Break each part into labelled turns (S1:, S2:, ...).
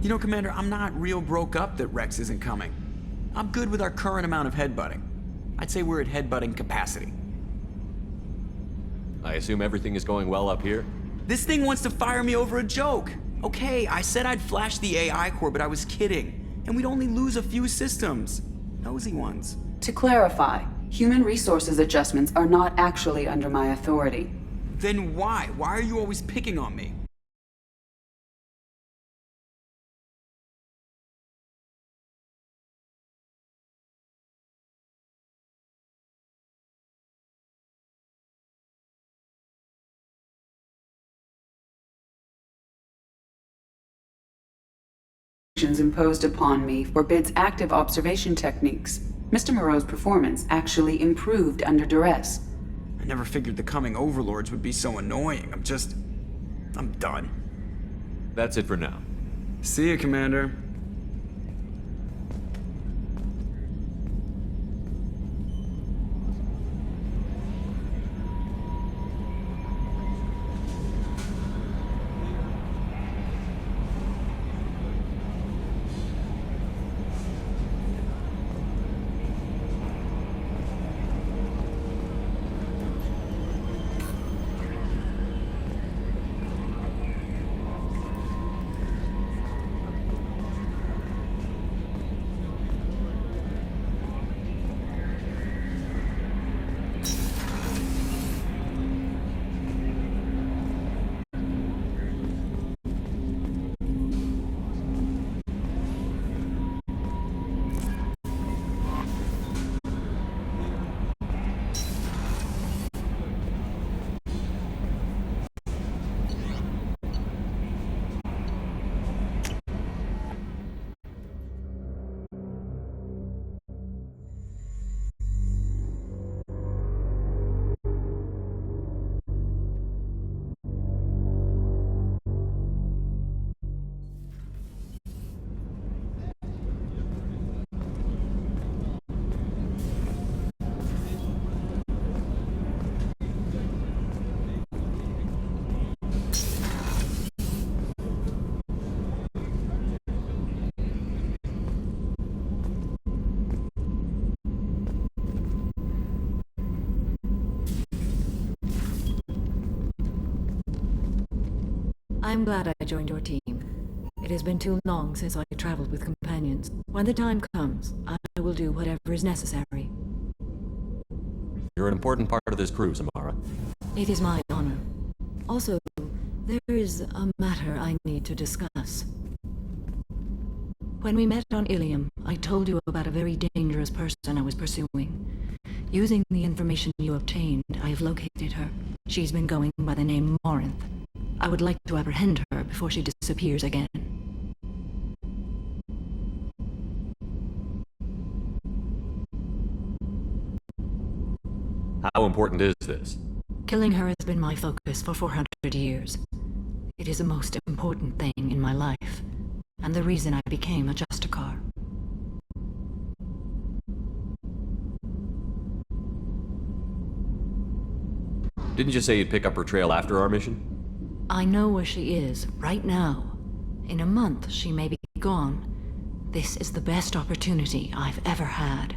S1: You know, Commander, I'm not real broke up that Rex isn't coming. I'm good with our current amount of headbutting. I'd say we're at headbutting capacity.
S2: I assume everything is going well up here?
S1: This thing wants to fire me over a joke. Okay, I said I'd flash the AI core, but I was kidding. And we'd only lose a few systems. Nosy ones.
S3: To clarify, human resources adjustments are not actually under my authority.
S1: Then why? Why are you always picking on me?
S3: Imposed upon me forbids active observation techniques. Mr. Moreau's performance actually improved under duress.
S1: I never figured the coming overlords would be so annoying. I'm done.
S2: That's it for now.
S1: See you, Commander.
S4: I'm glad I joined your team. It has been too long since I traveled with companions. When the time comes, I will do whatever is necessary.
S2: You're an important part of this crew, Samara.
S4: It is my honor. Also, there is a matter I need to discuss. When we met on Ilium, I told you about a very dangerous person I was pursuing. Using the information you obtained, I have located her. She's been going by the name Morinth. I would like to apprehend her before she disappears again.
S2: How important is this?
S4: Killing her has been my focus for 400 years. It is the most important thing in my life, and the reason I became a Justicar.
S2: Didn't you say you'd pick up her trail after our mission?
S4: I know where she is, right now. In a month, she may be gone. This is the best opportunity I've ever had.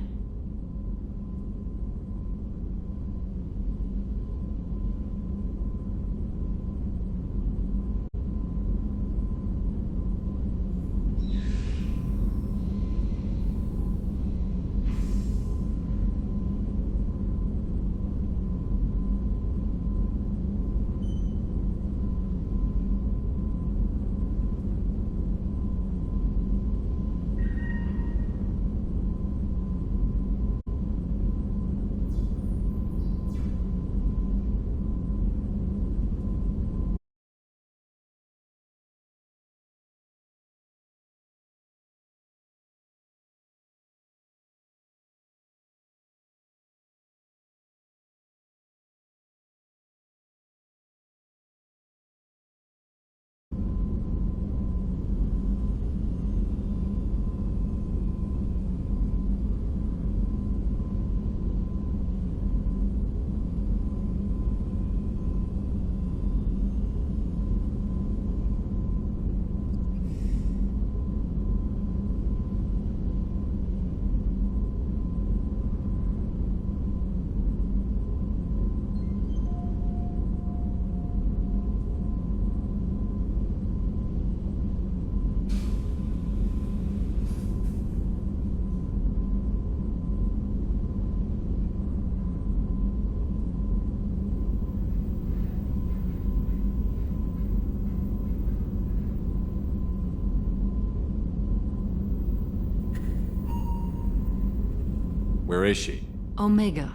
S2: Where is she?
S4: Omega,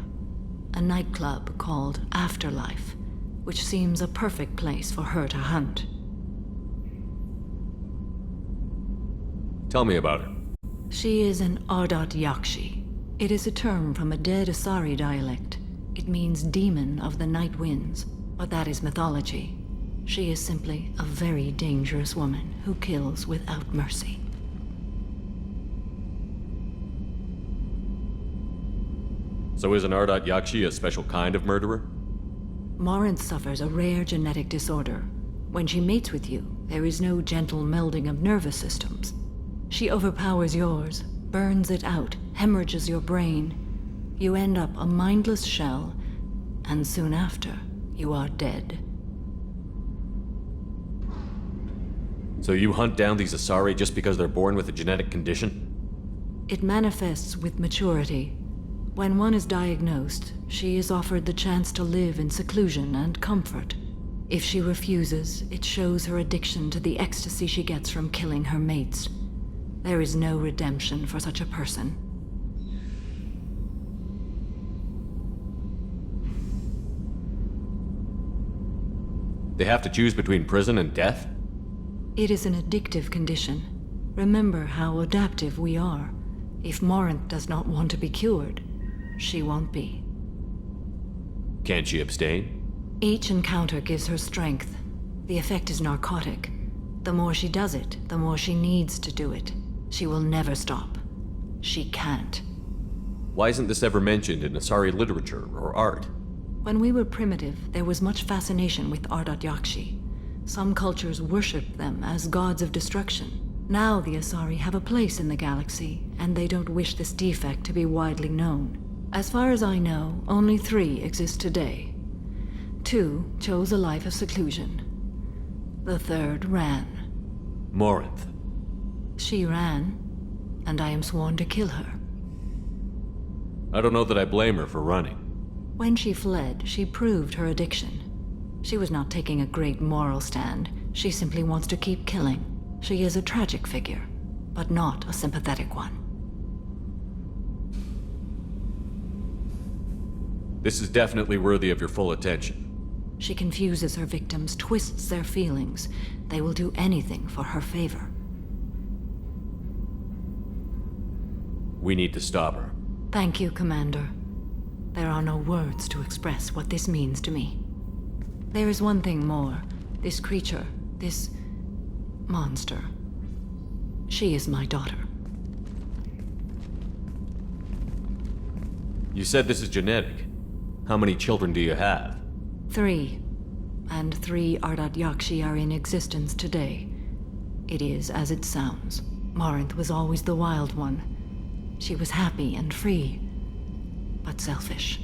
S4: a nightclub called Afterlife, which seems a perfect place for her to hunt.
S2: Tell me about her.
S4: She is an Ardat Yakshi. It is a term from a dead Asari dialect. It means demon of the night winds, but that is mythology. She is simply a very dangerous woman who kills without mercy.
S2: So is an Ardat Yakshi a special kind of murderer?
S4: Morinth suffers a rare genetic disorder. When she mates with you, there is no gentle melding of nervous systems. She overpowers yours, burns it out, hemorrhages your brain. You end up a mindless shell, and soon after, you are dead.
S2: So you hunt down these Asari just because they're born with a genetic condition?
S4: It manifests with maturity. When one is diagnosed, she is offered the chance to live in seclusion and comfort. If she refuses, it shows her addiction to the ecstasy she gets from killing her mates. There is no redemption for such a person.
S2: They have to choose between prison and death?
S4: It is an addictive condition. Remember how adaptive we are. If Morinth does not want to be cured, she won't be.
S2: Can't she abstain?
S4: Each encounter gives her strength. The effect is narcotic. The more she does it, the more she needs to do it. She will never stop. She can't.
S2: Why isn't this ever mentioned in Asari literature or art?
S4: When we were primitive, there was much fascination with Ardat Yakshi. Some cultures worshipped them as gods of destruction. Now the Asari have a place in the galaxy, and they don't wish this defect to be widely known. As far as I know, only 3 exist today. 2 chose a life of seclusion. The 3rd ran.
S2: Morinth.
S4: She ran, and I am sworn to kill her.
S2: I don't know that I blame her for running.
S4: When she fled, she proved her addiction. She was not taking a great moral stand. She simply wants to keep killing. She is a tragic figure, but not a sympathetic one.
S2: This is definitely worthy of your full attention.
S4: She confuses her victims, twists their feelings. They will do anything for her favor.
S2: We need to stop her.
S4: Thank you, Commander. There are no words to express what this means to me. There is one thing more. This creature, this monster. She is my daughter.
S2: You said this is genetic. How many children do you have?
S4: 3. And 3 Ardat Yakshi are in existence today. It is as it sounds. Morinth was always the wild one. She was happy and free, but selfish.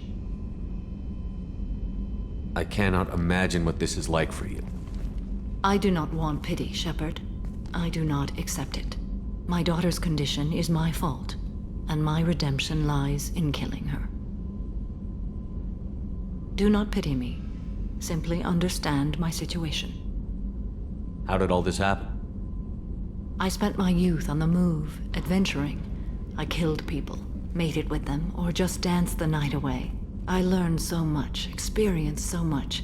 S2: I cannot imagine what this is like for you.
S4: I do not want pity, Shepard. I do not accept it. My daughter's condition is my fault, and my redemption lies in killing her. Do not pity me. Simply understand my situation.
S2: How did all this happen?
S4: I spent my youth on the move, adventuring. I killed people, mated with them, or just danced the night away. I learned so much, experienced so much,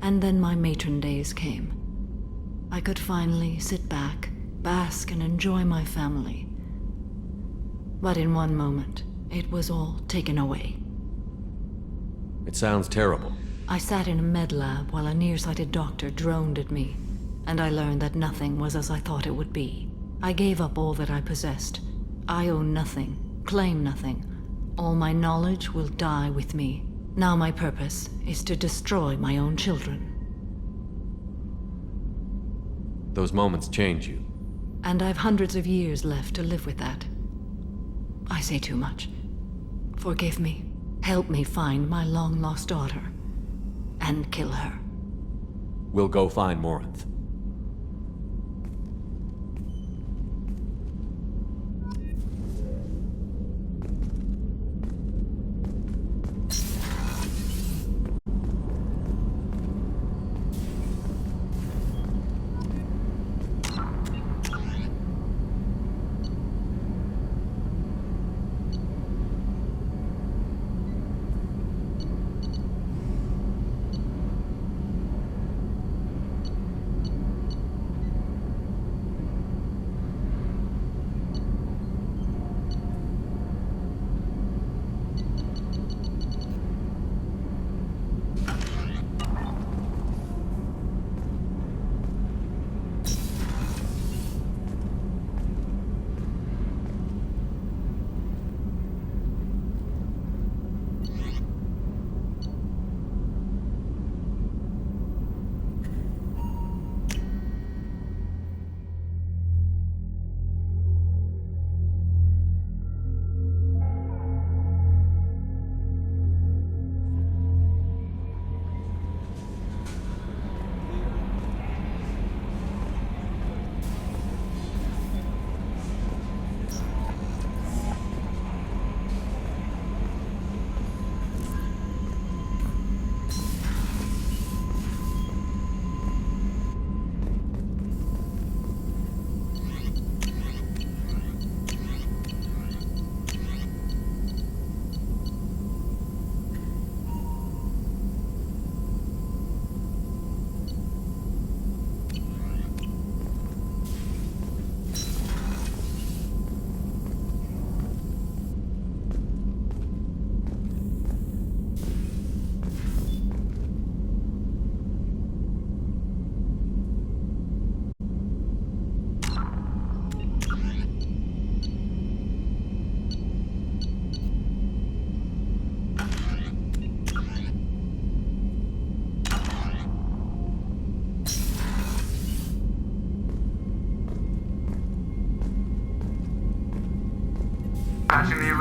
S4: and then my matron days came. I could finally sit back, bask, and enjoy my family. But in one moment, it was all taken away.
S2: It sounds terrible.
S4: I sat in a med lab while a nearsighted doctor droned at me, and I learned that nothing was as I thought it would be. I gave up all that I possessed. I own nothing, claim nothing. All my knowledge will die with me. Now my purpose is to destroy my own children.
S2: Those moments change you.
S4: And I've hundreds of years left to live with that. I say too much. Forgive me. Help me find my long-lost daughter. And kill her.
S2: We'll go find Morinth.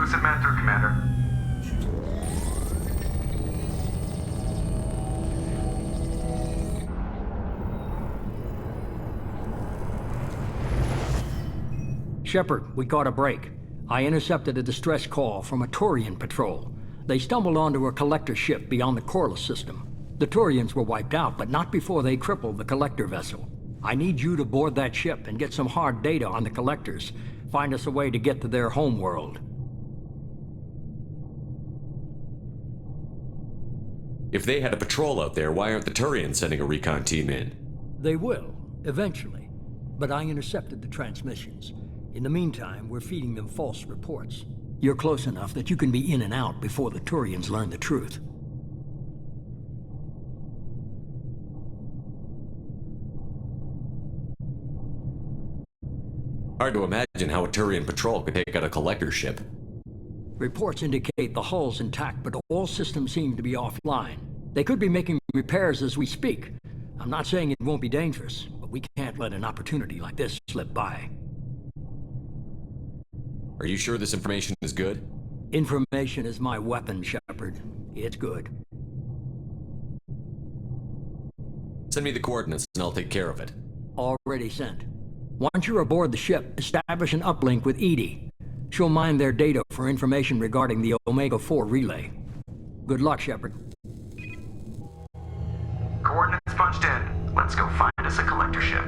S5: Lucid man through, Commander.
S6: Shepard, we caught a break. I intercepted a distress call from a Turian patrol. They stumbled onto a collector ship beyond the Corliss system. The Turians were wiped out, but not before they crippled the collector vessel. I need you to board that ship and get some hard data on the collectors. Find us a way to get to their homeworld.
S2: If they had a patrol out there, why aren't the Turians sending a recon team in?
S6: They will, eventually. But I intercepted the transmissions. In the meantime, we're feeding them false reports. You're close enough that you can be in and out before the Turians learn the truth.
S2: Hard to imagine how a Turian patrol could take out a collector ship.
S6: Reports indicate the hull's intact, but all systems seem to be offline. They could be making repairs as we speak. I'm not saying it won't be dangerous, but we can't let an opportunity like this slip by.
S2: Are you sure this information is good?
S6: Information is my weapon, Shepard. It's good.
S2: Send me the coordinates and I'll take care of it.
S6: Already sent. Once you're aboard the ship, establish an uplink with EDI. She'll mine their data for information regarding the Omega-4 relay. Good luck, Shepard.
S5: Coordinates punched in. Let's go find us a collector ship.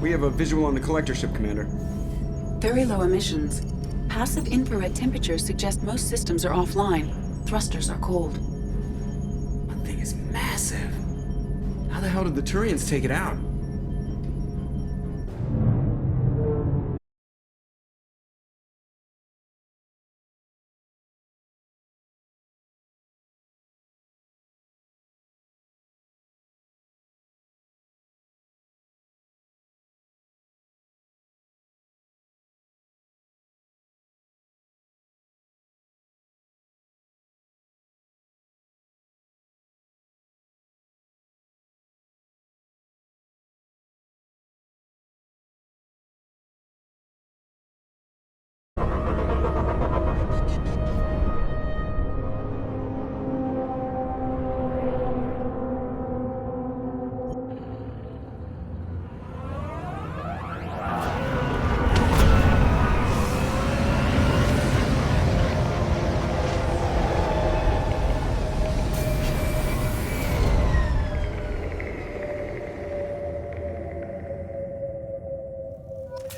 S7: We have a visual on the collector ship, Commander.
S3: Very low emissions. Passive infrared temperatures suggest most systems are offline. Thrusters are cold.
S1: That thing is massive. How the hell did the Turians take it out?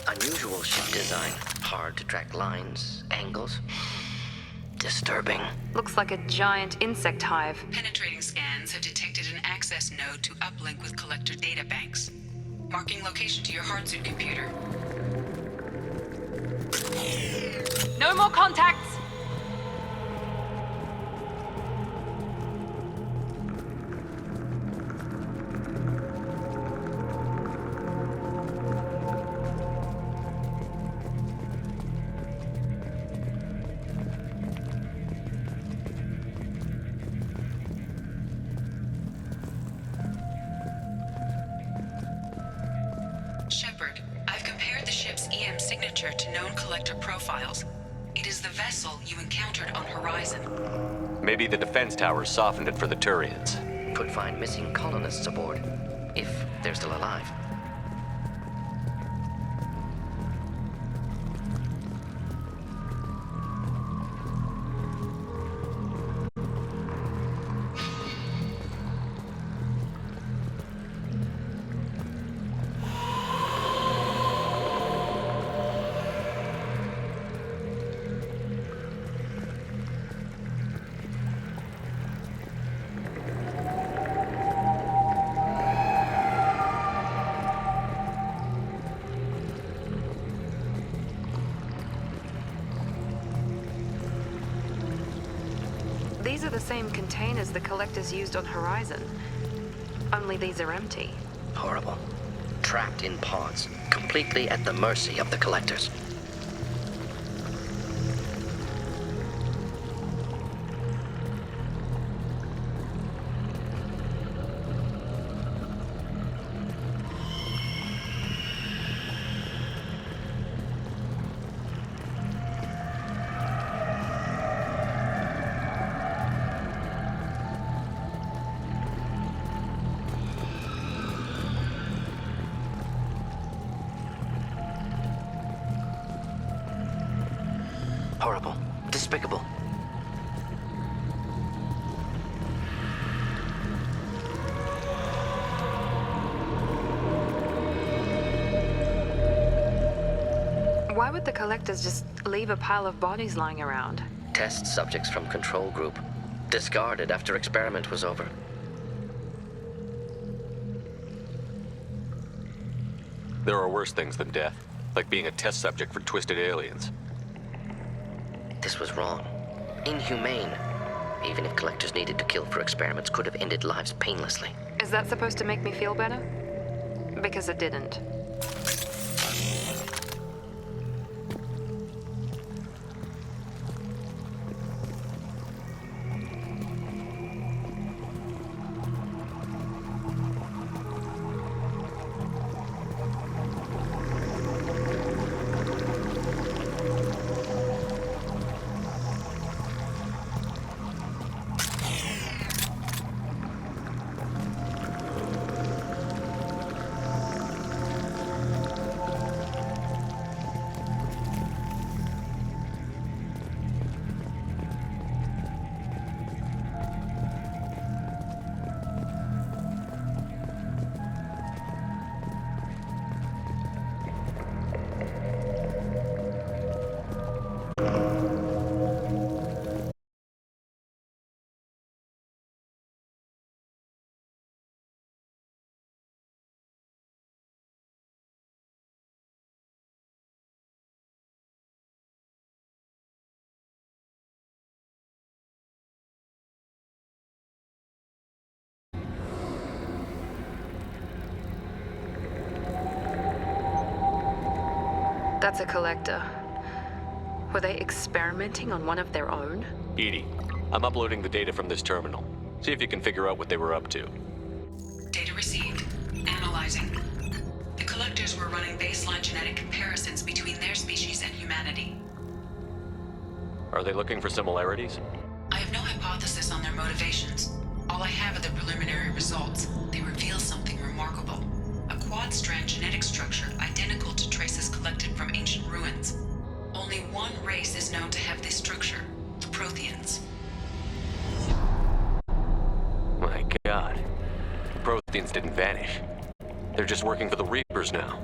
S8: Unusual ship design. Hard to track lines, angles. Disturbing.
S9: Looks like a giant insect hive.
S3: Penetrating scans have detected an access node to uplink with collector databanks. Marking location to your hardsuit computer.
S9: No more contacts!
S3: Shepard, I've compared the ship's EM signature to known collector profiles. It is the vessel you encountered on Horizon.
S2: Maybe the defense towers softened it for the Turians.
S8: Could find missing colonists aboard, if they're still alive.
S9: These are the same containers the collectors used on Horizon. Only these are empty.
S8: Horrible. Trapped in pods, completely at the mercy of the collectors. Horrible. Despicable.
S9: Why would the collectors just leave a pile of bodies lying around?
S8: Test subjects from control group. Discarded after experiment was over.
S2: There are worse things than death, like being a test subject for twisted aliens.
S8: This was wrong. Inhumane. Even if collectors needed to kill for experiments, could have ended lives painlessly.
S9: Is that supposed to make me feel better? Because it didn't. That's a collector. Were they experimenting on one of their own?
S2: EDI, I'm uploading the data from this terminal. See if you can figure out what they were up to.
S3: Data received. Analyzing. The collectors were running baseline genetic comparisons between their species and humanity.
S2: Are they looking for similarities?
S3: I have no hypothesis on their motivations. All I have are the preliminary results. They reveal something remarkable. A quad-strand genetic structure identical to traces collected from ancient ruins. Only one race is known to have this structure, the Protheans.
S2: My god. The Protheans didn't vanish. They're just working for the Reapers now.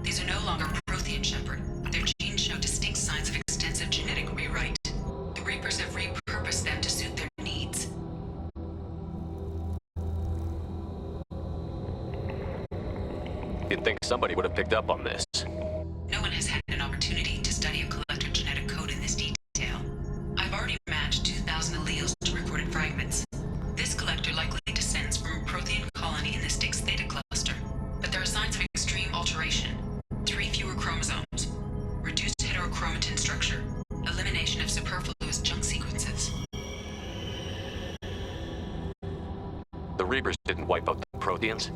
S3: These are no longer Prothean, Shepard. Their genes show distinct signs of extensive genetic rewrite. The Reapers have repurposed them to suit their needs.
S2: You'd think somebody would have picked up on this.
S3: No one has had an opportunity to study a collector genetic code in this detail. I've already matched 2,000 alleles to recorded fragments. This collector likely descends from a Prothean colony in the Styx Theta cluster, but there are signs of extreme alteration. 3 fewer chromosomes, reduced heterochromatin structure, elimination of superfluous junk sequences.
S2: The Reapers didn't wipe out the Protheans.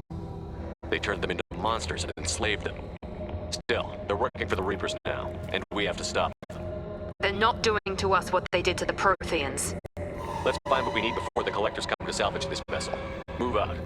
S2: They turned them into monsters and enslaved them. Still, they're working for the Reapers now, and we have to stop them.
S9: They're not doing to us what they did to the Protheans.
S2: Let's find what we need before the Collectors come to salvage this vessel. Move out.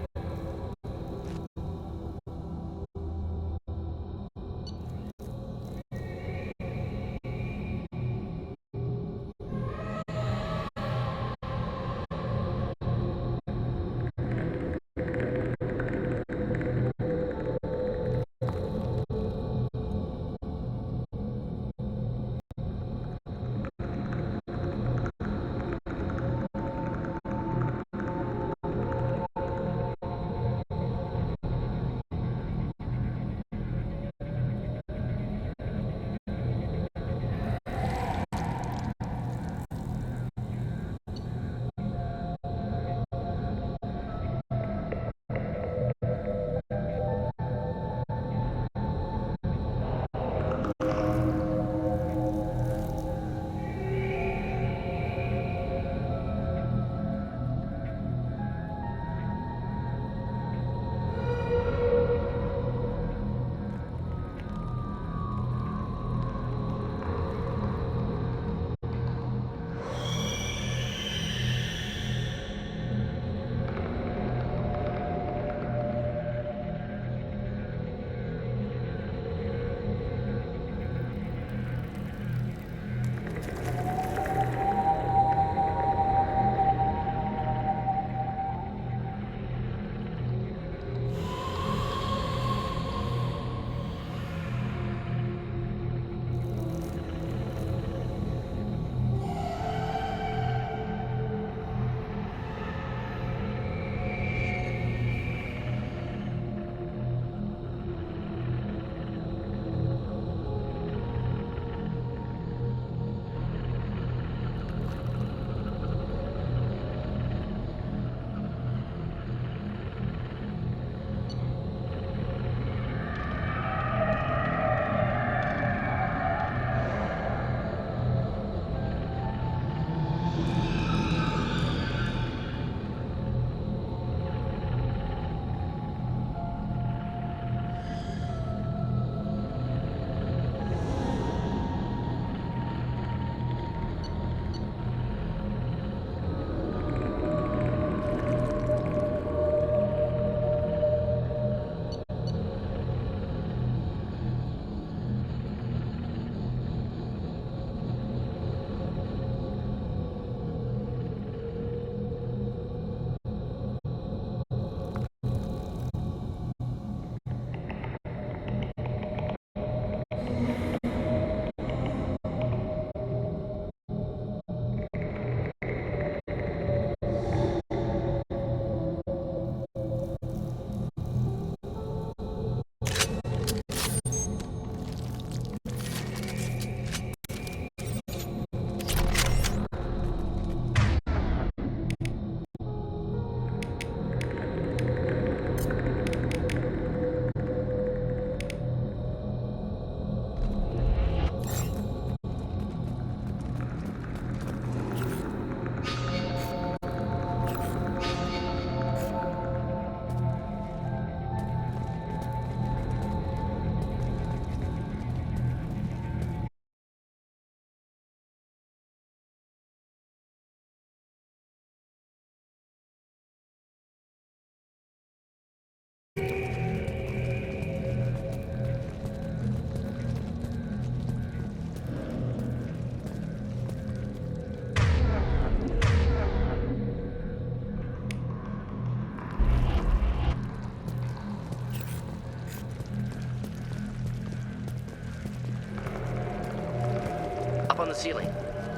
S8: the ceiling.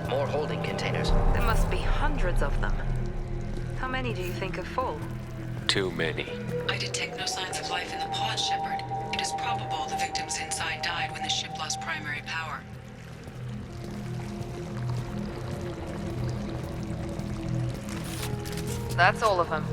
S8: More holding containers.
S9: There must be hundreds of them. How many do you think are full?
S2: Too many.
S3: I detect no signs of life in the pod, Shepard. It is probable the victims inside died when the ship lost primary power.
S9: That's all of them.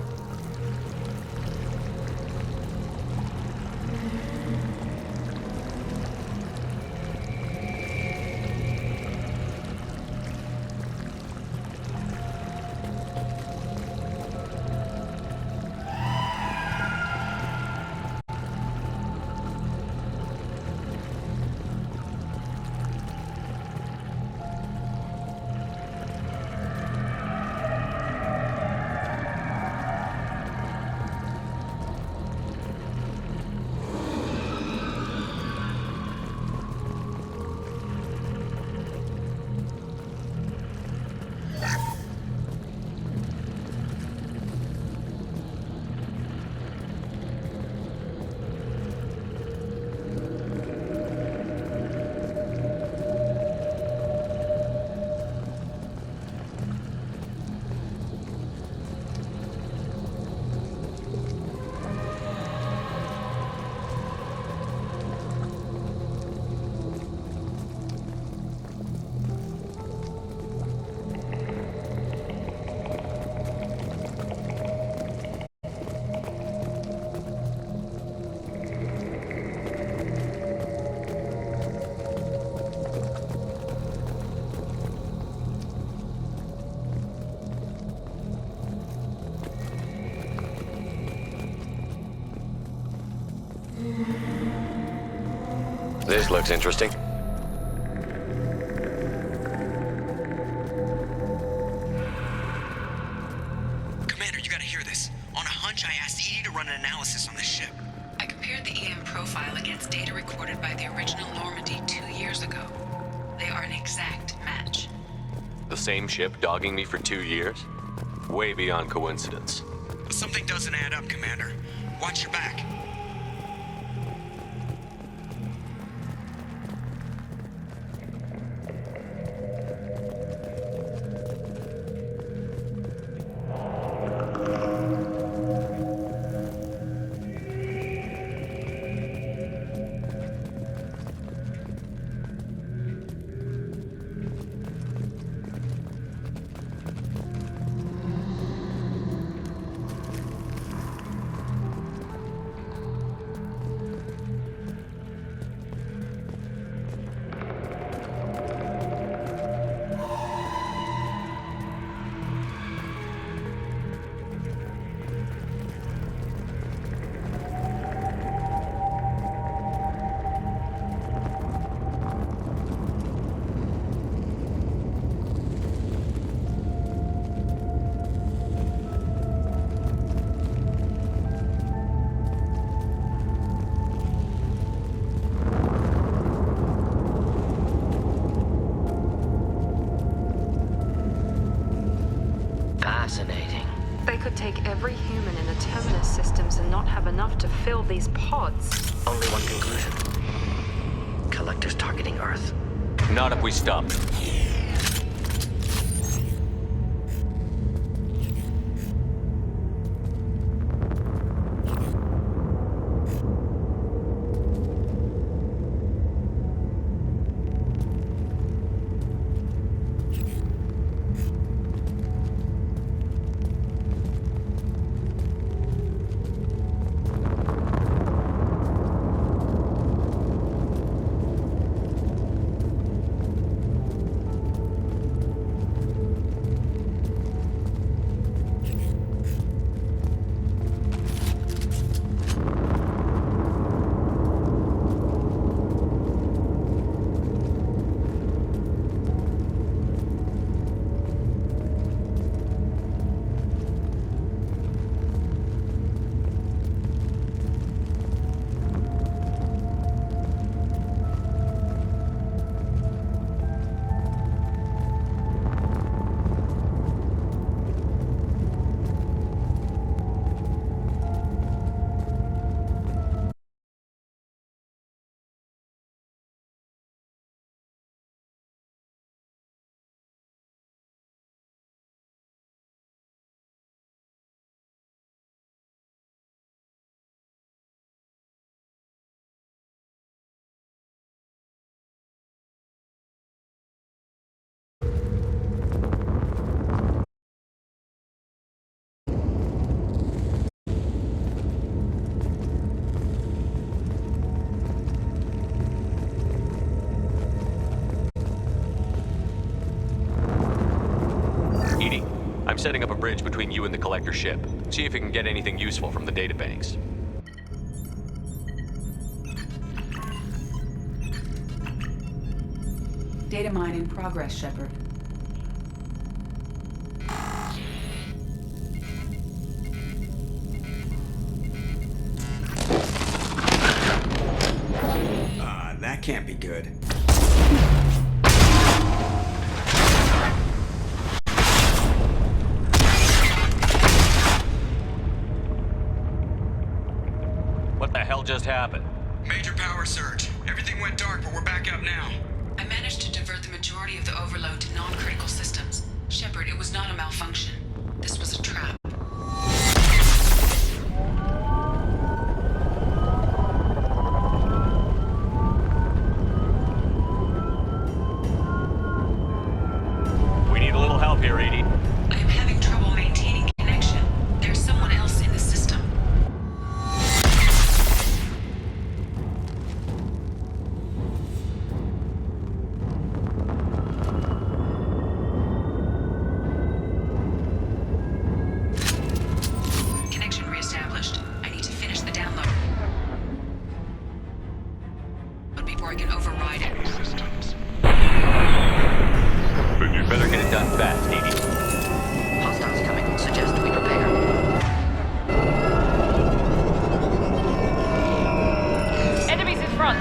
S2: This looks interesting.
S1: Commander, you gotta hear this. On a hunch, I asked EDI to run an analysis on this ship.
S3: I compared the EM profile against data recorded by the original Normandy 2 years ago. They are an exact match.
S2: The same ship dogging me for 2 years? Way beyond coincidence.
S1: But something doesn't add up, Commander. Watch your back.
S8: Fascinating.
S9: They could take every human in the Terminus systems and not have enough to fill these pods.
S8: Only one conclusion. Collectors targeting Earth.
S2: Not if we stop. setting up a bridge between you and the collector ship. See if you can get anything useful from the databanks.
S10: Data mine in progress, Shepard.
S1: That can't be good.
S2: What the hell just happened?
S1: Major power surge. Everything went dark, but we're back up now.
S3: I managed to divert the majority of the overload to non-critical systems. Shepard, it was not a malfunction. This was a trap.
S2: We need a little help here, Edie.
S3: I am having trouble maintaining connection. There's someone else in the system. Connection reestablished. I need to finish the download. But before I can override it.
S2: You better get it done fast, Edie.
S8: Hostiles coming. Suggest we prepare.
S9: Enemies in front.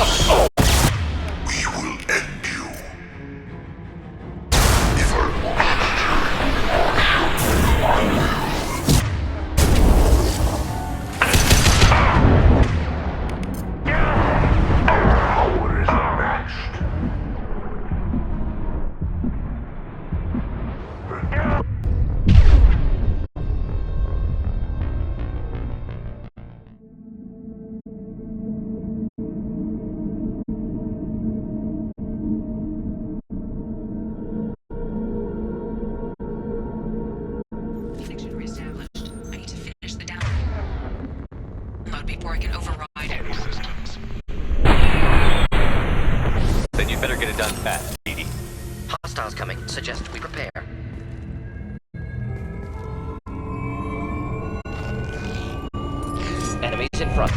S11: We will end you. If I Our power is unmatched.
S3: Connection reestablished. I need to finish the download before I can override any systems.
S2: Then you'd better get it done fast, Edie.
S8: Hostiles coming. Suggest we prepare. Enemies in front.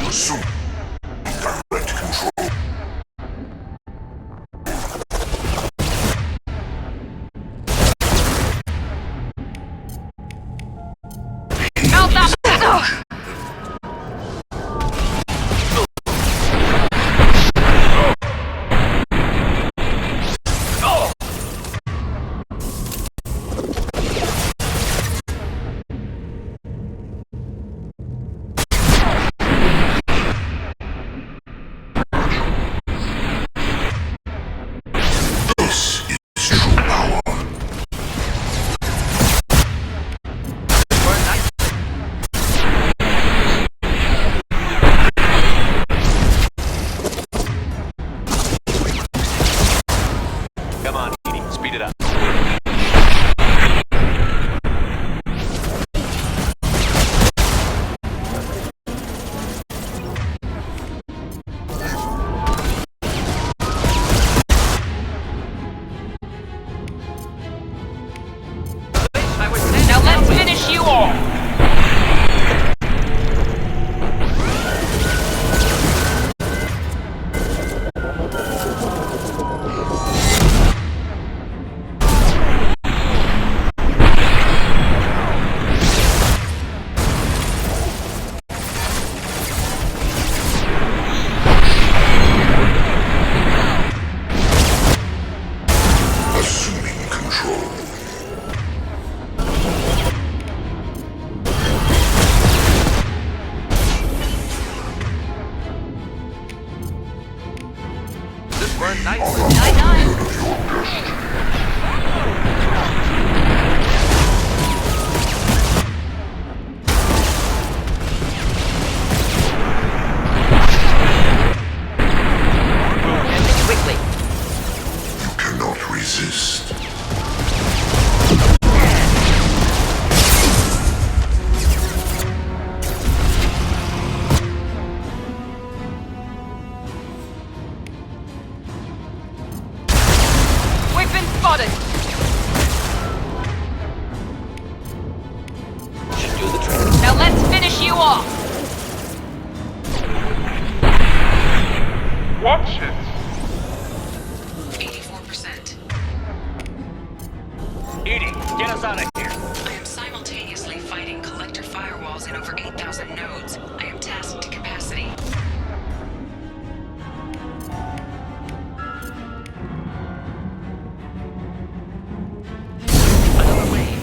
S11: Assume direct control. This is true power.
S2: Come on, Edie. Speed it up.
S9: Now let's finish you all!
S11: Assuming control.
S2: This burned nicely.
S8: Quickly.
S11: You cannot resist.
S9: We've been spotted!
S8: Should do the trick.
S9: Now let's finish you off!
S5: Watch it.
S3: 84%.
S2: Edie, get us out of here.
S3: I am simultaneously fighting collector firewalls in over 8,000 nodes. I am tasked to capacity. Another wave.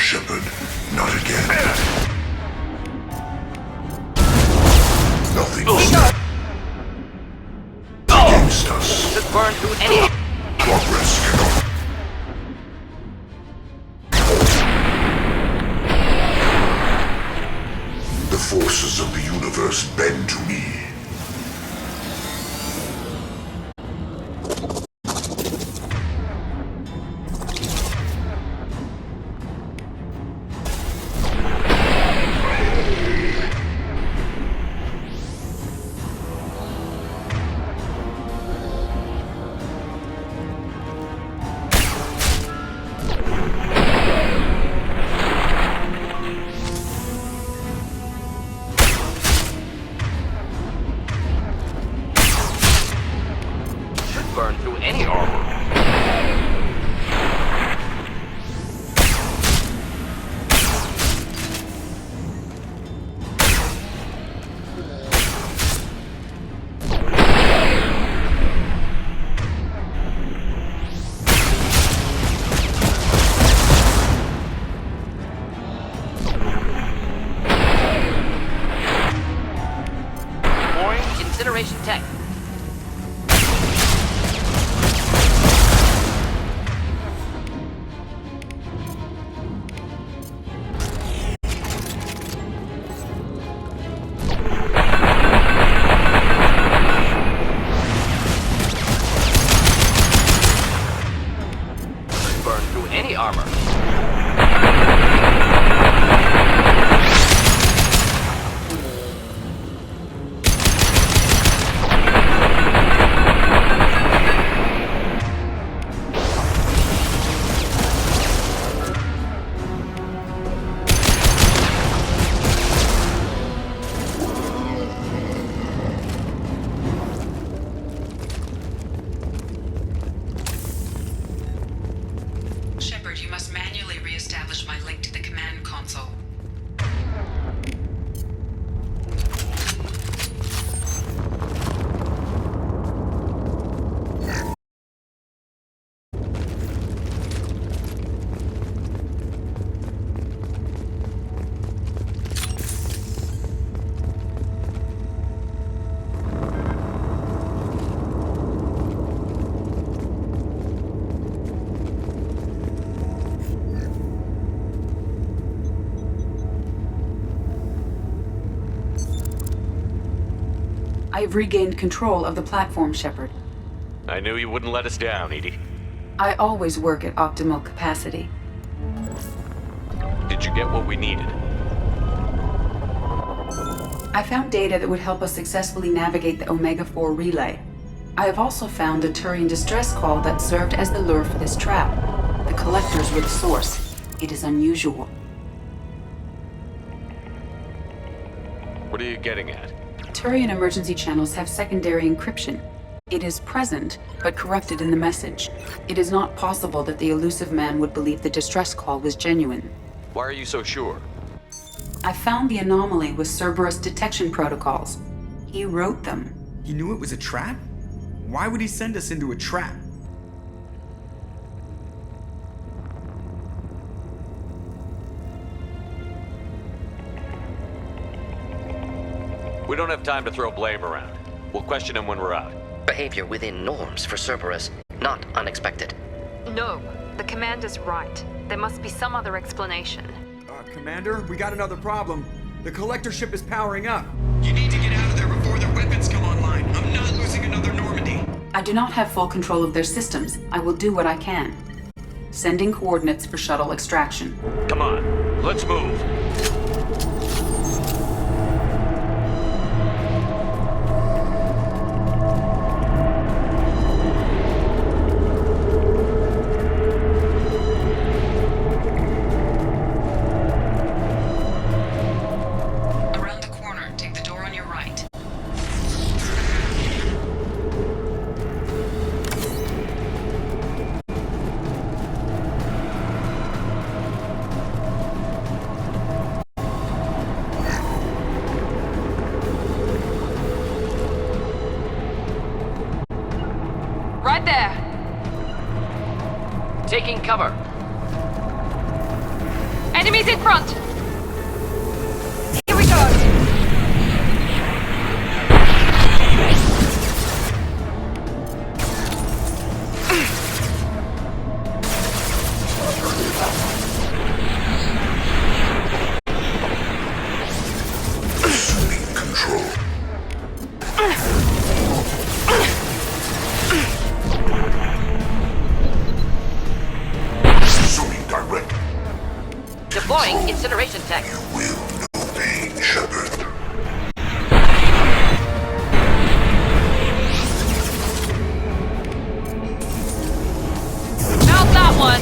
S11: Shepard. Not again. Nothing against us.
S8: Just burn through any...
S11: Progress cannot. The forces of the universe bend to me.
S8: Burn through any armor. Pouring incineration tech. Burn through any armor.
S3: Shepard, you must manually re-establish my link to the command console.
S10: I have regained control of the platform, Shepard.
S2: I knew you wouldn't let us down, Edie.
S10: I always work at optimal capacity.
S2: Did you get what we needed?
S10: I found data that would help us successfully navigate the Omega-4 relay. I have also found a Turian distress call that served as the lure for this trap. The collectors were the source. It is unusual.
S2: What are you getting at?
S10: Turian emergency channels have secondary encryption. It is present, but corrupted in the message. It is not possible that the elusive man would believe the distress call was genuine.
S2: Why are you so sure?
S10: I found the anomaly with Cerberus detection protocols. He wrote them.
S1: He knew it was a trap? Why would he send us into a trap?
S2: We don't have time to throw blame around. We'll question him when we're out.
S8: Behavior within norms for Cerberus, not unexpected.
S9: No, the commander's right. There must be some other explanation.
S1: Commander, we got another problem. The collector ship is powering up.
S5: You need to get out of there before their weapons come online. I'm not losing another Normandy.
S10: I do not have full control of their systems. I will do what I can. Sending coordinates for shuttle extraction.
S2: Come on, let's move.
S3: Around the corner, take the door on your right.
S9: Right there!
S8: Taking cover.
S9: Enemy Enemies in front! Here we go!
S11: Assuming control. Assuming direct.
S8: Deploying incineration tech.
S11: You will know pain, Shepard.
S9: Found that one!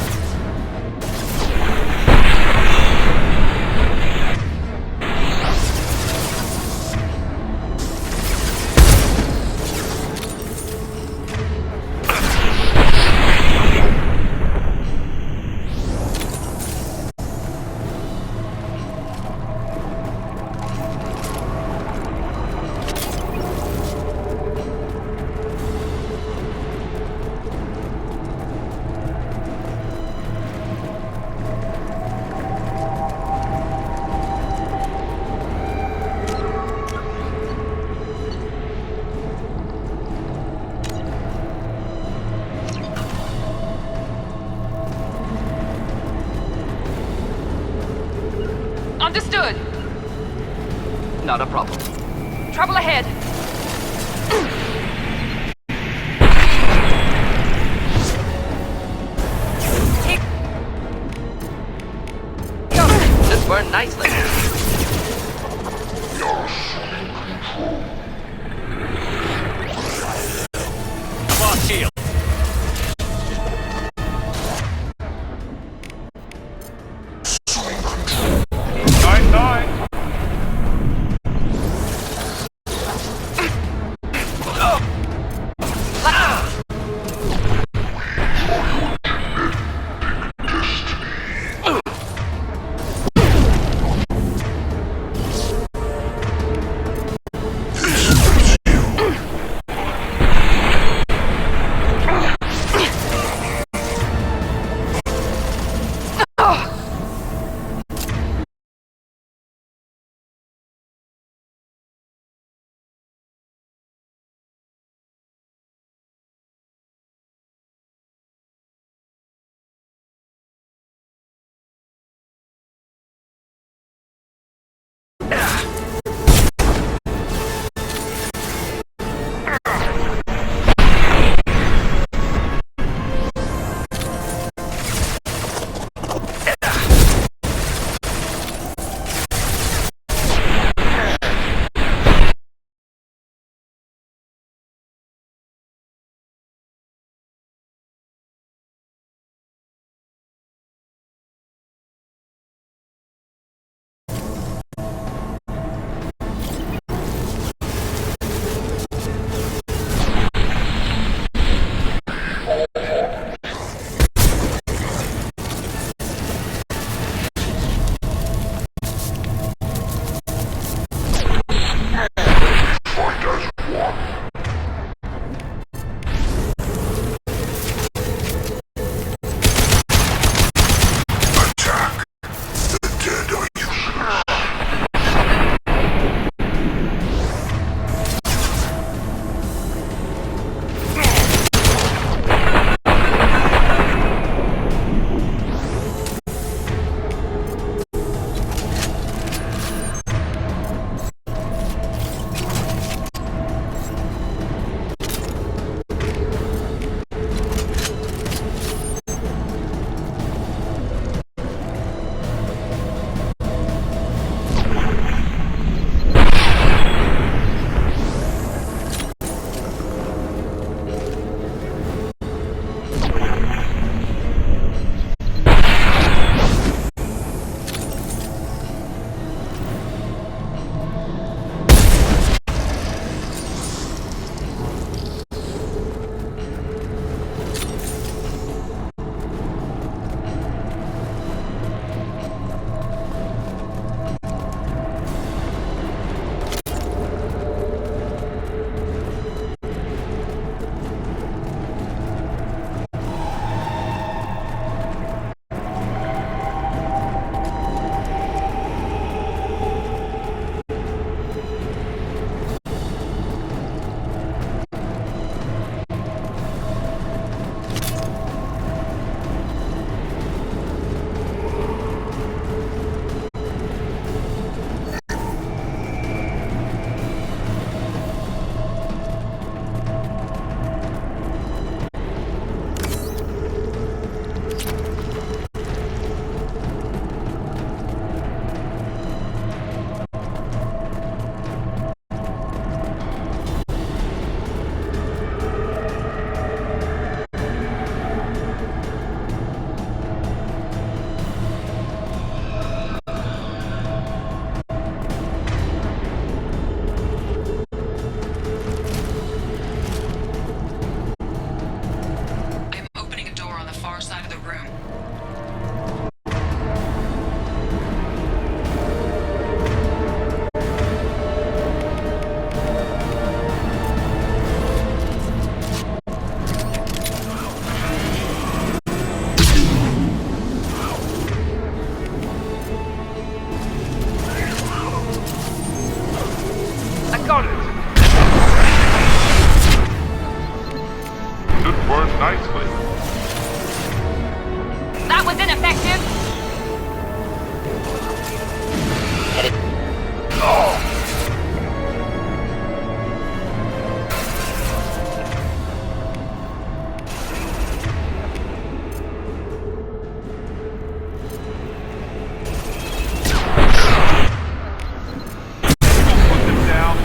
S9: Understood.
S8: Not a problem.
S9: Trouble ahead.
S8: This burned nicely.
S2: Lost shield.
S12: Burned nicely.
S13: That was ineffective!
S8: Headed.
S12: Put them down.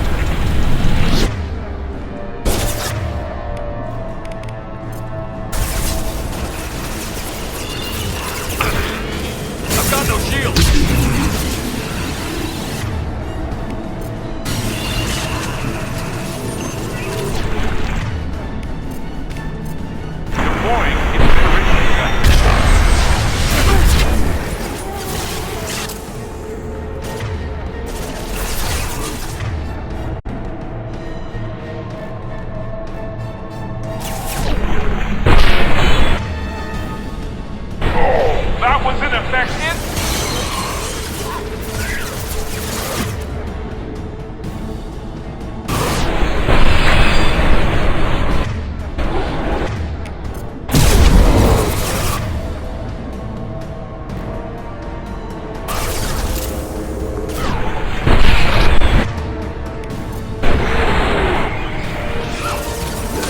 S2: I've got no shield!
S12: Deploying incineration gun. That was ineffective.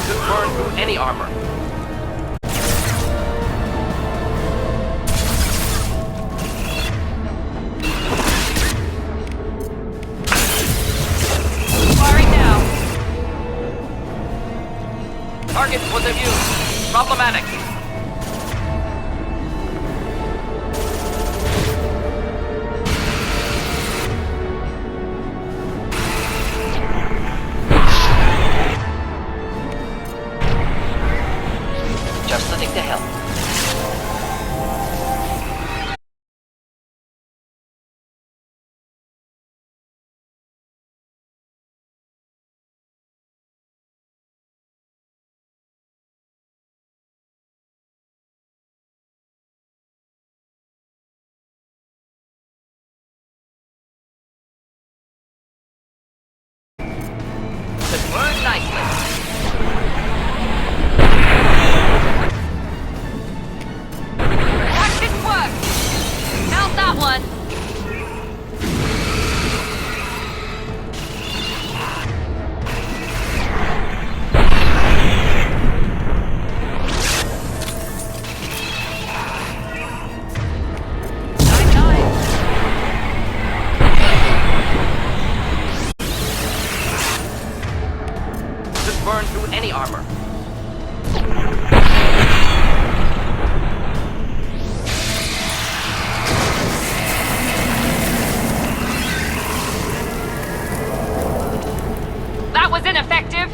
S8: Could burn through any armor.
S13: Firing now. Target was immune. Problematic.
S8: Just the thing to help.
S13: Could burn nicely. That didn't work! Count that one!
S8: Could burn through any armor.
S13: That was ineffective!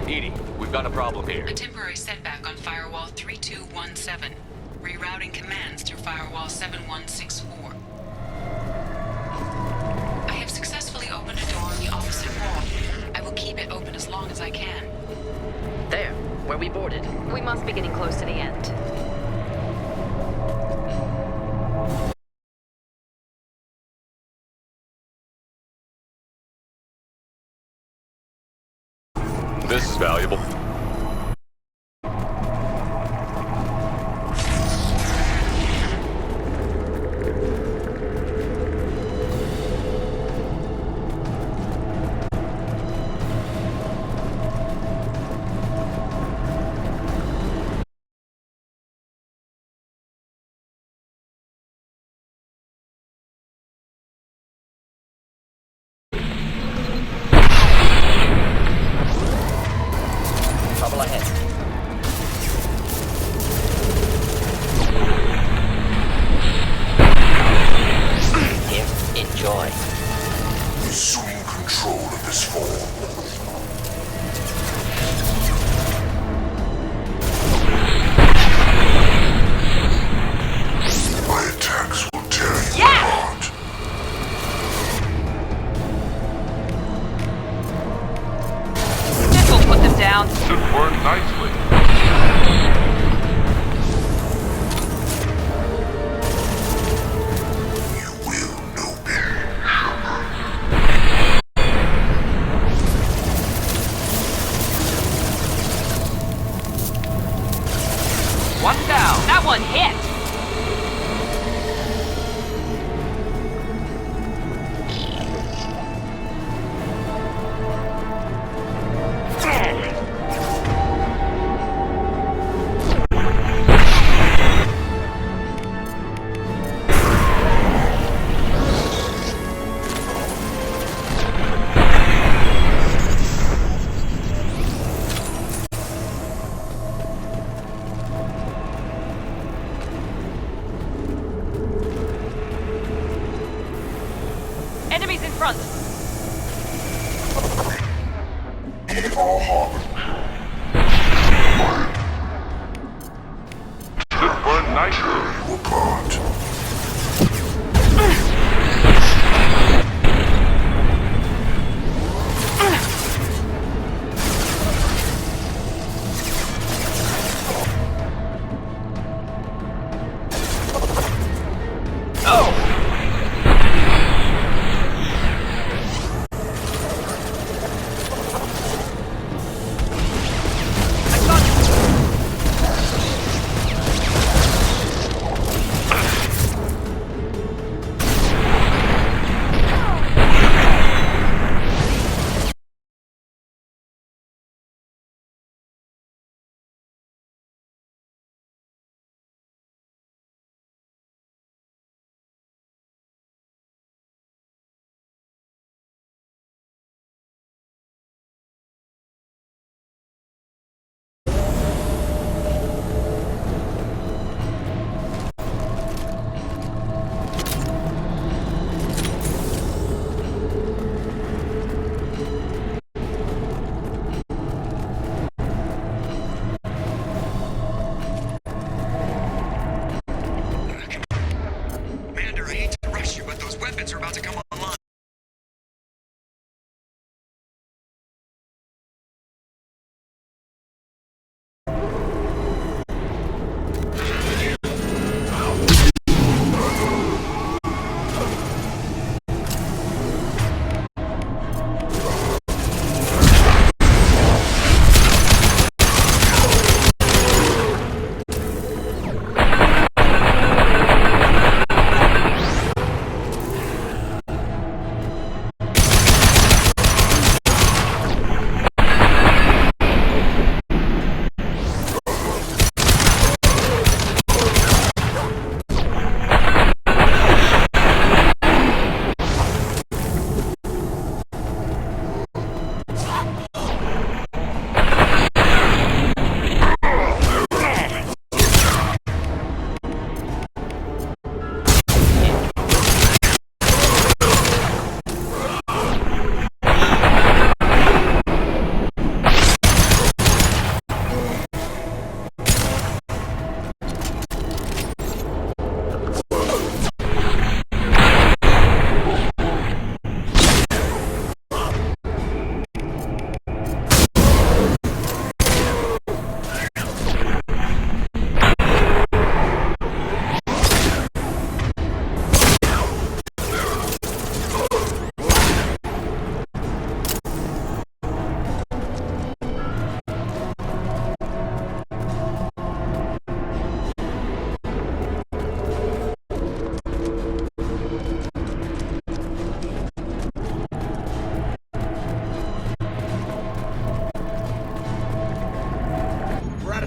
S2: Edie, we've got a problem here.
S3: A temporary setback on Firewall 3217. Rerouting commands through Firewall 7164. I have successfully opened a door on the opposite wall. I will keep it open as long as I can.
S8: There, where we boarded.
S9: We must be getting close to the end.
S2: This is valuable.
S13: down.
S12: Should work nicely.
S13: One down. That one hit. Enemies in front.
S12: Should work nicely.
S11: Apart.
S5: Commander, I hate to rush you, but those weapons are about to come online.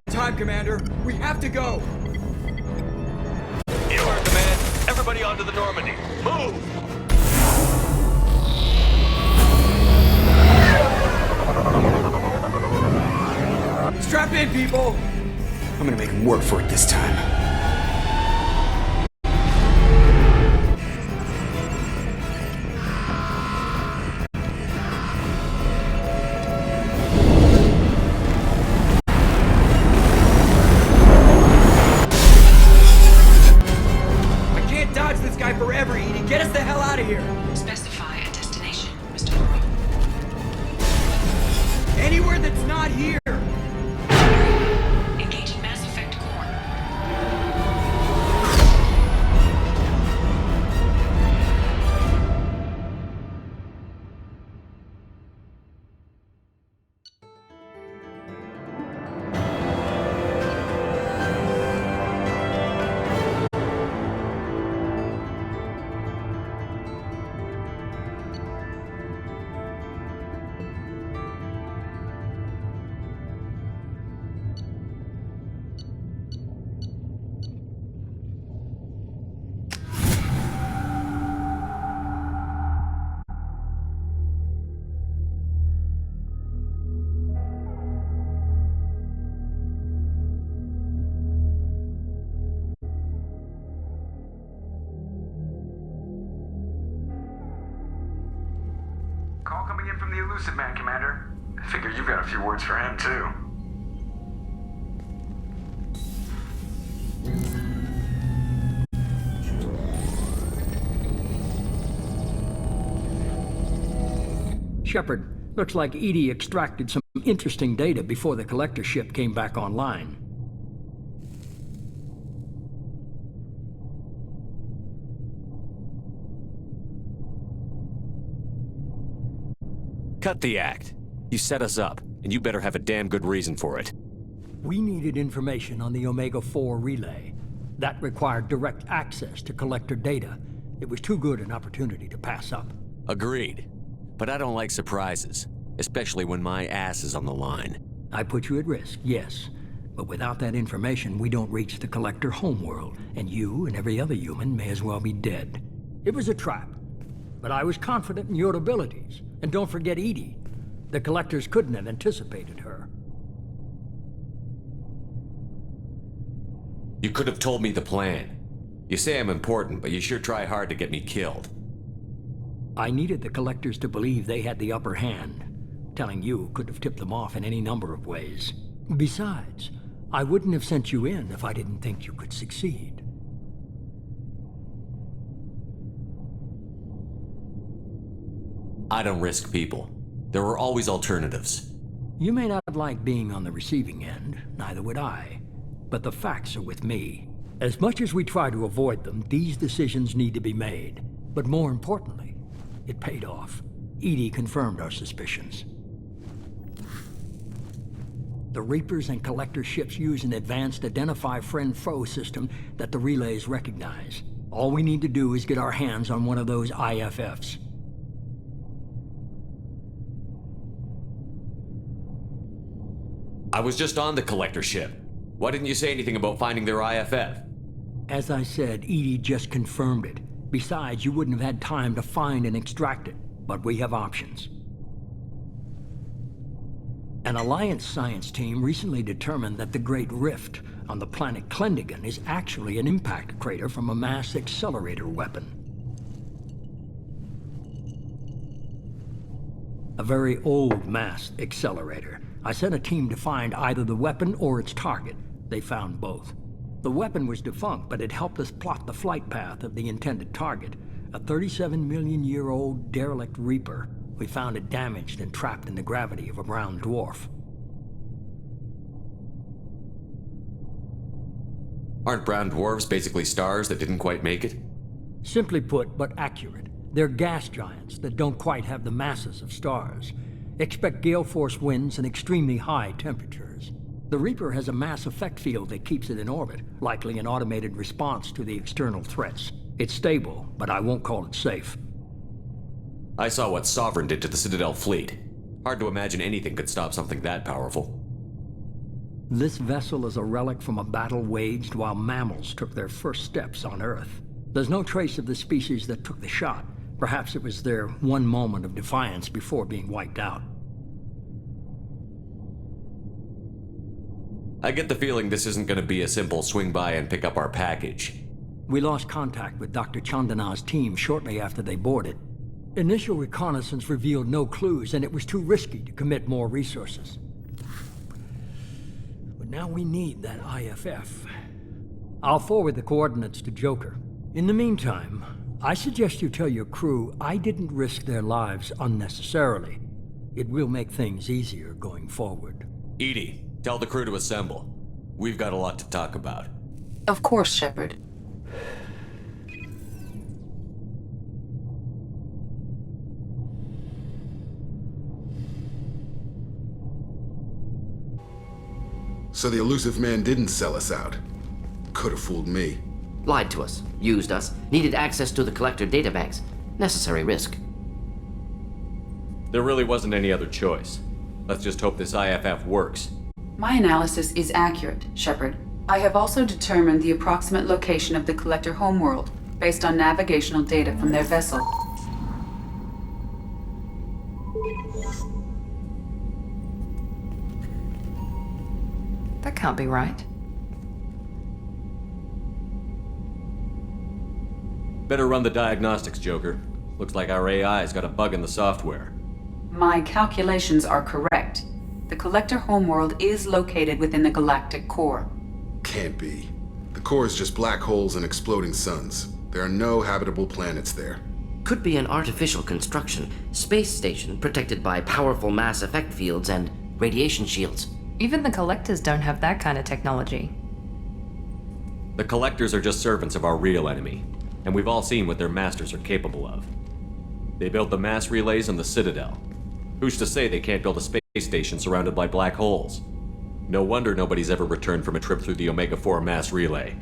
S1: Time, Commander. We have to go.
S2: You are command. Everybody onto the Normandy. Move!
S1: Strap in, people. I'm gonna make him work for it this time. Forever, Edie. Get us the hell out of here.
S3: Specify a destination, Mr. Morrow.
S1: Anywhere that's not not here!
S3: Engaging Mass Effect core.
S7: Call coming in from the Elusive Man, Commander. I figure you've got a few words for him, too.
S6: Shepard, looks like EDI extracted some interesting data before the collector ship came back online.
S2: Cut the act. You set us up, and you better have a damn good reason for it.
S6: We needed information on the Omega-4 relay. That required direct access to collector data. It was too good an opportunity to pass up.
S2: Agreed. But I don't like surprises, especially when my ass is on the line.
S6: I put you at risk, yes. But without that information, we don't reach the collector homeworld, and you and every other human may as well be dead. It was a trap, but I was confident in your abilities. And don't forget EDI. The collectors couldn't have anticipated her.
S2: You could have told me the plan. You say I'm important, but you sure try hard to get me killed.
S6: I needed the collectors to believe they had the upper hand. Telling you could have tipped them off in any number of ways. Besides, I wouldn't have sent you in if I didn't think you could succeed.
S2: I don't risk people. There are always alternatives.
S6: You may not like being on the receiving end, neither would I. But the facts are with me. As much as we try to avoid them, these decisions need to be made. But more importantly, it paid off. EDI confirmed our suspicions. The Reapers and Collector ships use an advanced Identify Friend-Foe system that the relays recognize. All we need to do is get our hands on one of those IFFs.
S2: I was just on the Collector ship. Why didn't you say anything about finding their IFF?
S6: As I said, EDI just confirmed it. Besides, you wouldn't have had time to find and extract it. But we have options. An Alliance science team recently determined that the Great Rift on the planet Klendagon is actually an impact crater from a mass accelerator weapon. A very old mass accelerator. I sent a team to find either the weapon or its target. They found both. The weapon was defunct, but it helped us plot the flight path of the intended target, a 37-million-year-old derelict Reaper. We found it damaged and trapped in the gravity of a brown dwarf.
S2: Aren't brown dwarves basically stars that didn't quite make it?
S6: Simply put, but accurate. They're gas giants that don't quite have the masses of stars. Expect gale force winds and extremely high temperatures. The Reaper has a mass effect field that keeps it in orbit, likely an automated response to the external threats. It's stable, but I won't call it safe.
S2: I saw what Sovereign did to the Citadel fleet. Hard to imagine anything could stop something that powerful.
S6: This vessel is a relic from a battle waged while mammals took their first steps on Earth. There's no trace of the species that took the shot. Perhaps it was their one moment of defiance before being wiped out.
S2: I get the feeling this isn't going to be a simple swing by and pick up our package.
S6: We lost contact with Dr. Chandana's team shortly after they boarded. Initial reconnaissance revealed no clues, and it was too risky to commit more resources. But now we need that IFF. I'll forward the coordinates to Joker. In the meantime, I suggest you tell your crew I didn't risk their lives unnecessarily. It will make things easier going forward.
S2: Edie, tell the crew to assemble. We've got a lot to talk about.
S10: Of course, Shepard.
S14: So the elusive man didn't sell us out. Could have fooled me.
S8: Lied to us, used us, needed access to the Collector databanks. Necessary risk.
S2: There really wasn't any other choice. Let's just hope this IFF works.
S10: My analysis is accurate, Shepard. I have also determined the approximate location of the Collector homeworld, based on navigational data from their vessel.
S9: That can't be right.
S2: Better run the diagnostics, Joker. Looks like our AI's got a bug in the software.
S10: My calculations are correct. The Collector homeworld is located within the galactic core.
S14: Can't be. The core is just black holes and exploding suns. There are no habitable planets there.
S8: Could be an artificial construction, space station protected by powerful mass effect fields and radiation shields.
S9: Even the Collectors don't have that kind of technology.
S2: The Collectors are just servants of our real enemy, and we've all seen what their masters are capable of. They built the mass relays on the Citadel. Who's to say they can't build a space station surrounded by black holes? No wonder nobody's ever returned from a trip through the Omega-4 mass relay.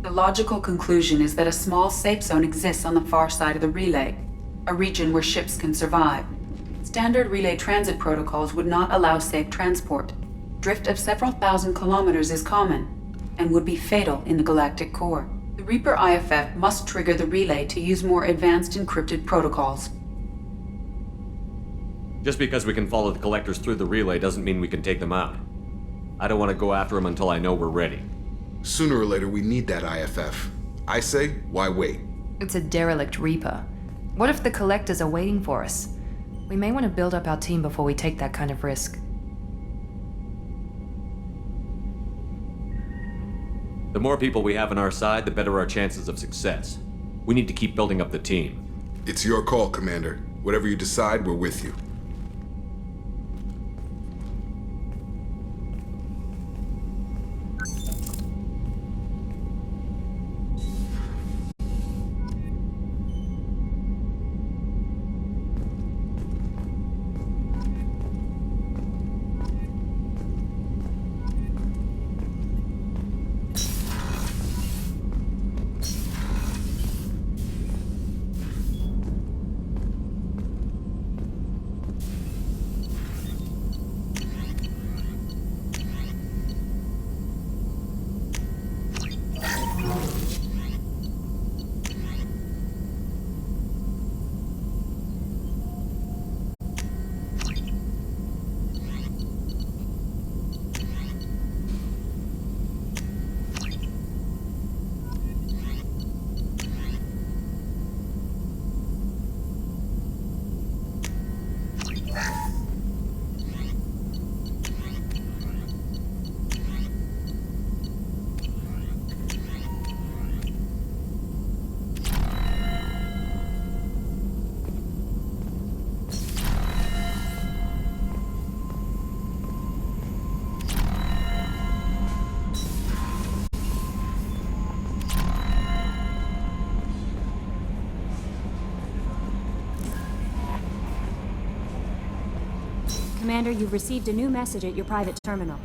S10: The logical conclusion is that a small safe zone exists on the far side of the relay, a region where ships can survive. Standard relay transit protocols would not allow safe transport. Drift of several thousand kilometers is common, and would be fatal in the galactic core. The Reaper IFF must trigger the relay to use more advanced encrypted protocols.
S2: Just because we can follow the Collectors through the relay doesn't mean we can take them out. I don't want to go after them until I know we're ready.
S14: Sooner or later, we need that IFF. I say, why wait?
S9: It's a derelict Reaper. What if the Collectors are waiting for us? We may want to build up our team before we take that kind of risk.
S2: The more people we have on our side, the better our chances of success. We need to keep building up the team.
S14: It's your call, Commander. Whatever you decide, we're with you.
S15: Commander, you've received a new message at your private terminal.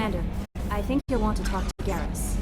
S15: Commander, I think you'll want to talk to Garrus.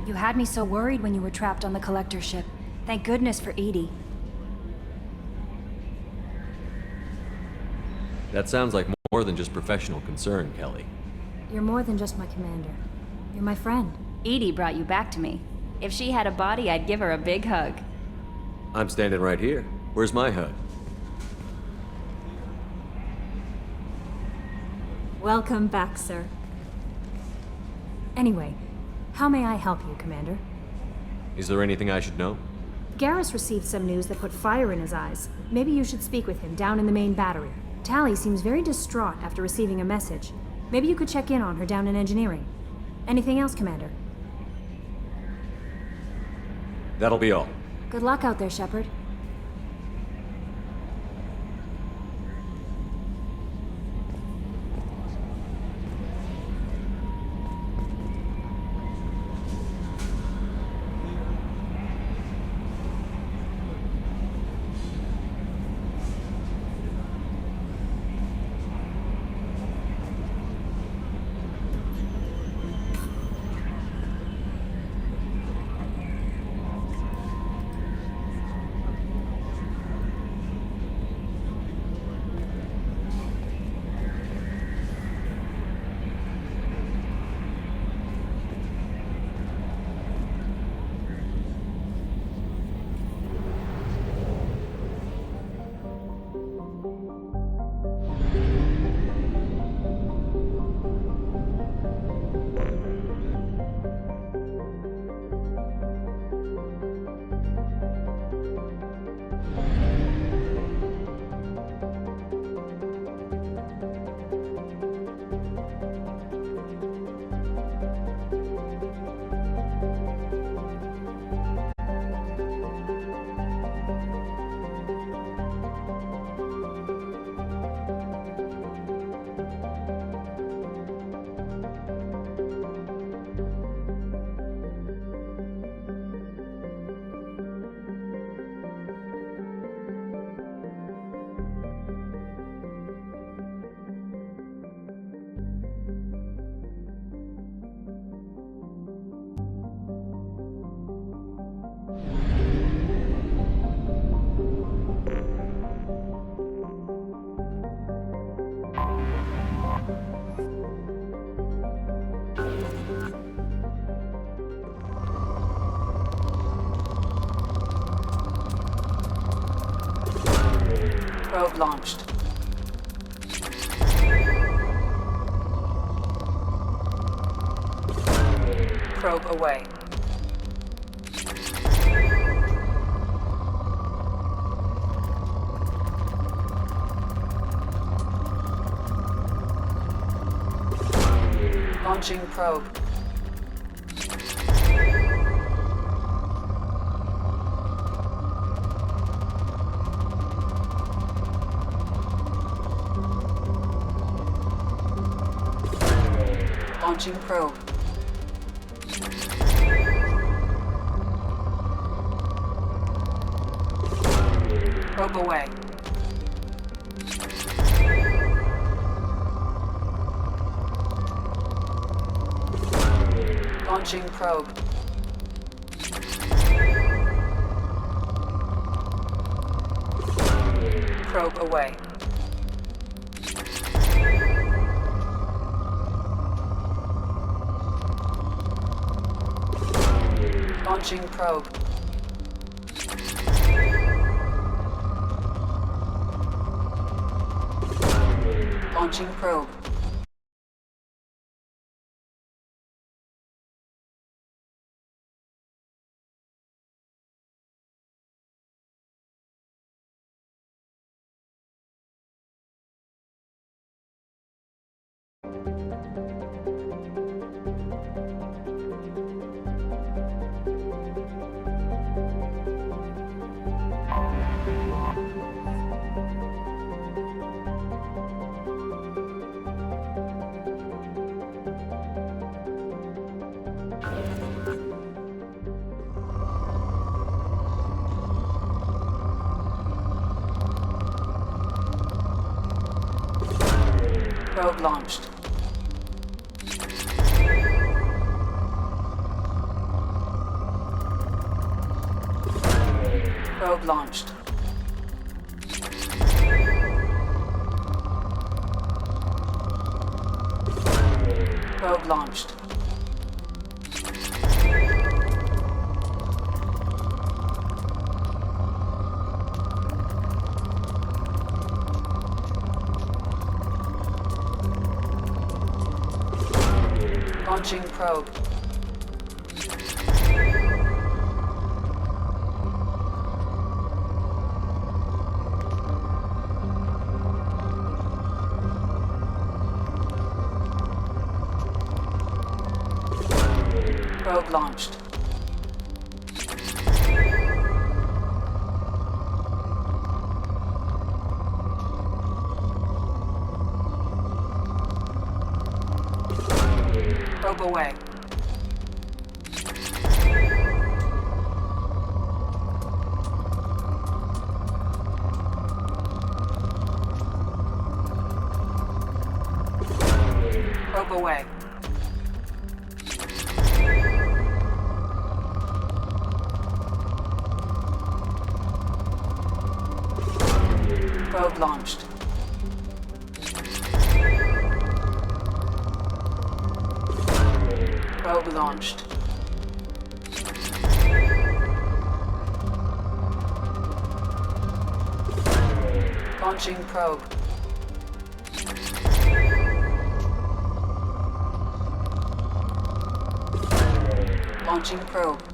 S15: You had me so worried when you were trapped on the Collector ship. Thank goodness for Edie.
S2: That sounds like more than just professional concern, Kelly.
S15: You're more than just my commander. You're my friend.
S16: Edie brought you back to me. If she had a body, I'd give her a big hug.
S2: I'm standing right here. Where's my hug?
S15: Welcome back, sir. Anyway, how may I help you, Commander?
S2: Is there anything I should know?
S15: Garrus received some news that put fire in his eyes. Maybe you should speak with him down in the main battery. Tally seems very distraught after receiving a message. Maybe you could check in on her down in engineering. Anything else, Commander?
S2: That'll be all.
S15: Good luck out there, Shepard.
S10: Probe launched. Probe away. Launching probe. Launching probe. Probe away. Launching probe. Probe away. Launching probe. Launching probe. Probe launched. Probe launched. Probe launched. Launching probe. Probe launched. Probe away. Probe away. Probe launched. Probe launched. Launching probe. Launching probe.